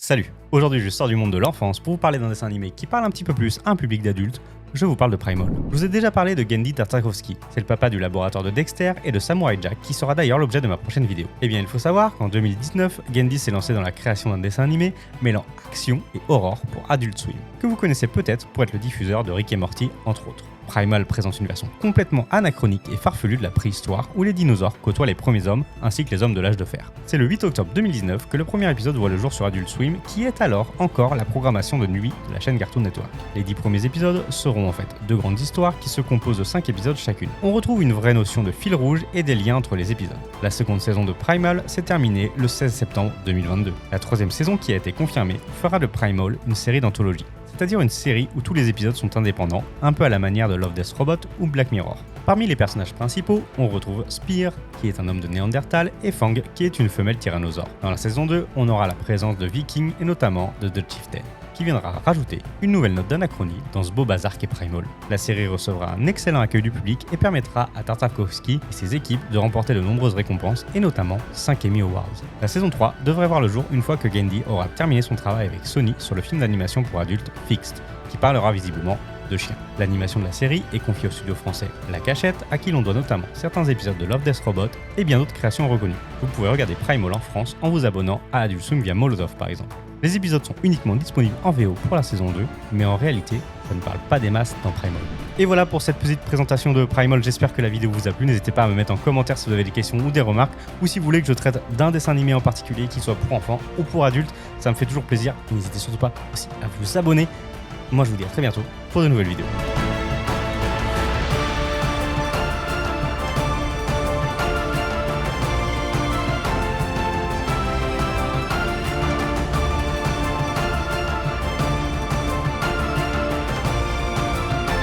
Salut, aujourd'hui je sors du monde de l'enfance pour vous parler d'un dessin animé qui parle un petit peu plus à un public d'adultes. Je vous parle de Primal. Je vous ai déjà parlé de Genndy Tartakovsky, c'est le papa du laboratoire de Dexter et de Samurai Jack qui sera d'ailleurs l'objet de ma prochaine vidéo. Eh bien il faut savoir qu'en 2019, Genndy s'est lancé dans la création d'un dessin animé mêlant action et horreur pour Adult Swim, que vous connaissez peut-être pour être le diffuseur de Rick et Morty entre autres. Primal présente une version complètement anachronique et farfelue de la préhistoire où les dinosaures côtoient les premiers hommes ainsi que les hommes de l'âge de fer. C'est le 8 octobre 2019 que le premier épisode voit le jour sur Adult Swim qui est alors encore la programmation de nuit de la chaîne Cartoon Network. Les 10 premiers épisodes seront en fait deux grandes histoires qui se composent de 5 épisodes chacune. On retrouve une vraie notion de fil rouge et des liens entre les épisodes. La seconde saison de Primal s'est terminée le 16 septembre 2022. La troisième saison qui a été confirmée fera de Primal une série d'anthologie. C'est-à-dire une série où tous les épisodes sont indépendants, un peu à la manière de Love, Death, Robot ou Black Mirror. Parmi les personnages principaux, on retrouve Spear, qui est un homme de Néandertal, et Fang, qui est une femelle tyrannosaure. Dans la saison 2, on aura la présence de Vikings et notamment de The Chieftain, qui viendra rajouter une nouvelle note d'anachronie dans ce beau bazar qu'est Primal. La série recevra un excellent accueil du public et permettra à Tartakovsky et ses équipes de remporter de nombreuses récompenses et notamment 5 Emmy Awards. La saison 3 devrait voir le jour une fois que Genndy aura terminé son travail avec Sony sur le film d'animation pour adultes Fixed, qui parlera visiblement de chiens. L'animation de la série est confiée au studio français La Cachette, à qui l'on doit notamment certains épisodes de Love, Death, Robot et bien d'autres créations reconnues. Vous pouvez regarder Primal en France en vous abonnant à Adult Swim via Molotov par exemple. Les épisodes sont uniquement disponibles en VO pour la saison 2, mais en réalité, ça ne parle pas des masses dans Primal. Et voilà pour cette petite présentation de Primal, j'espère que la vidéo vous a plu, n'hésitez pas à me mettre en commentaire si vous avez des questions ou des remarques, ou si vous voulez que je traite d'un dessin animé en particulier, qui soit pour enfants ou pour adultes, ça me fait toujours plaisir, n'hésitez surtout pas aussi à vous abonner. Moi je vous dis à très bientôt pour de nouvelles vidéos.